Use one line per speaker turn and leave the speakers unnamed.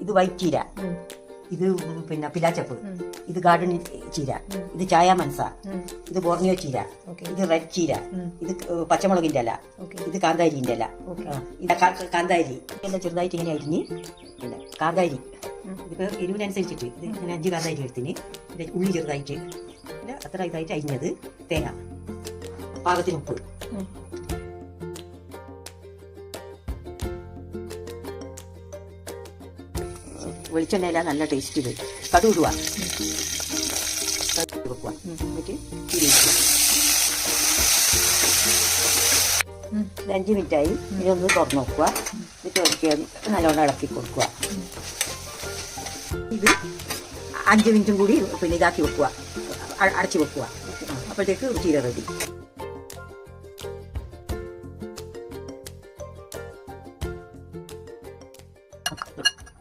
ഇത് വൈറ്റ് ചീര, ഇത് പിന്നെ പിലാച്ചപ്പ്, ഇത് ഗാർഡൻ ചീര, ഇത് ചായ മനസ, ഇത് ബോർണിയോ ചീര, ഇത് റെഡ് ചീര, ഇത് പച്ചമുളകിന്റെ ഇല, ഇത് കാന്താരിന്റെ ഇല, ഇത് കാന്താരി എല്ലാം ചെറുതായിട്ട് ഇങ്ങനെ അരിഞ്ഞ്, പിന്നെ കാന്താരി ഇതിപ്പോൾ എരിവിനനുസരിച്ചിട്ട് ഇത് ഇങ്ങനെ 5 കാന്താരി എടുത്തിന്, പിന്നെ ഉള്ളി ചെറുതായിട്ട്, പിന്നെ അത്ര ഇതായിട്ട് അരിഞ്ഞത്, തേങ്ങ, പാകത്തിന് ഉപ്പ്, വെളിച്ചെണ്ണയില നല്ല ടേസ്റ്റ് ഇത്. കടു ഇടുക, വെക്കുക, എന്നിട്ട് തിരി വയ്ക്കുക. 5 മിനിറ്റായി. ഇതൊന്ന് തുറന്ന് നോക്കുക, എന്നിട്ട് ഒരിക്കൽ നല്ലോണം ഇളക്കി കൊടുക്കുക. ഇത് 5 മിനിറ്റും കൂടി പിന്നെ ഇതാക്കി വെക്കുക, അടച്ചു വെക്കുക. അപ്പോഴത്തേക്ക് ചീര റെഡി.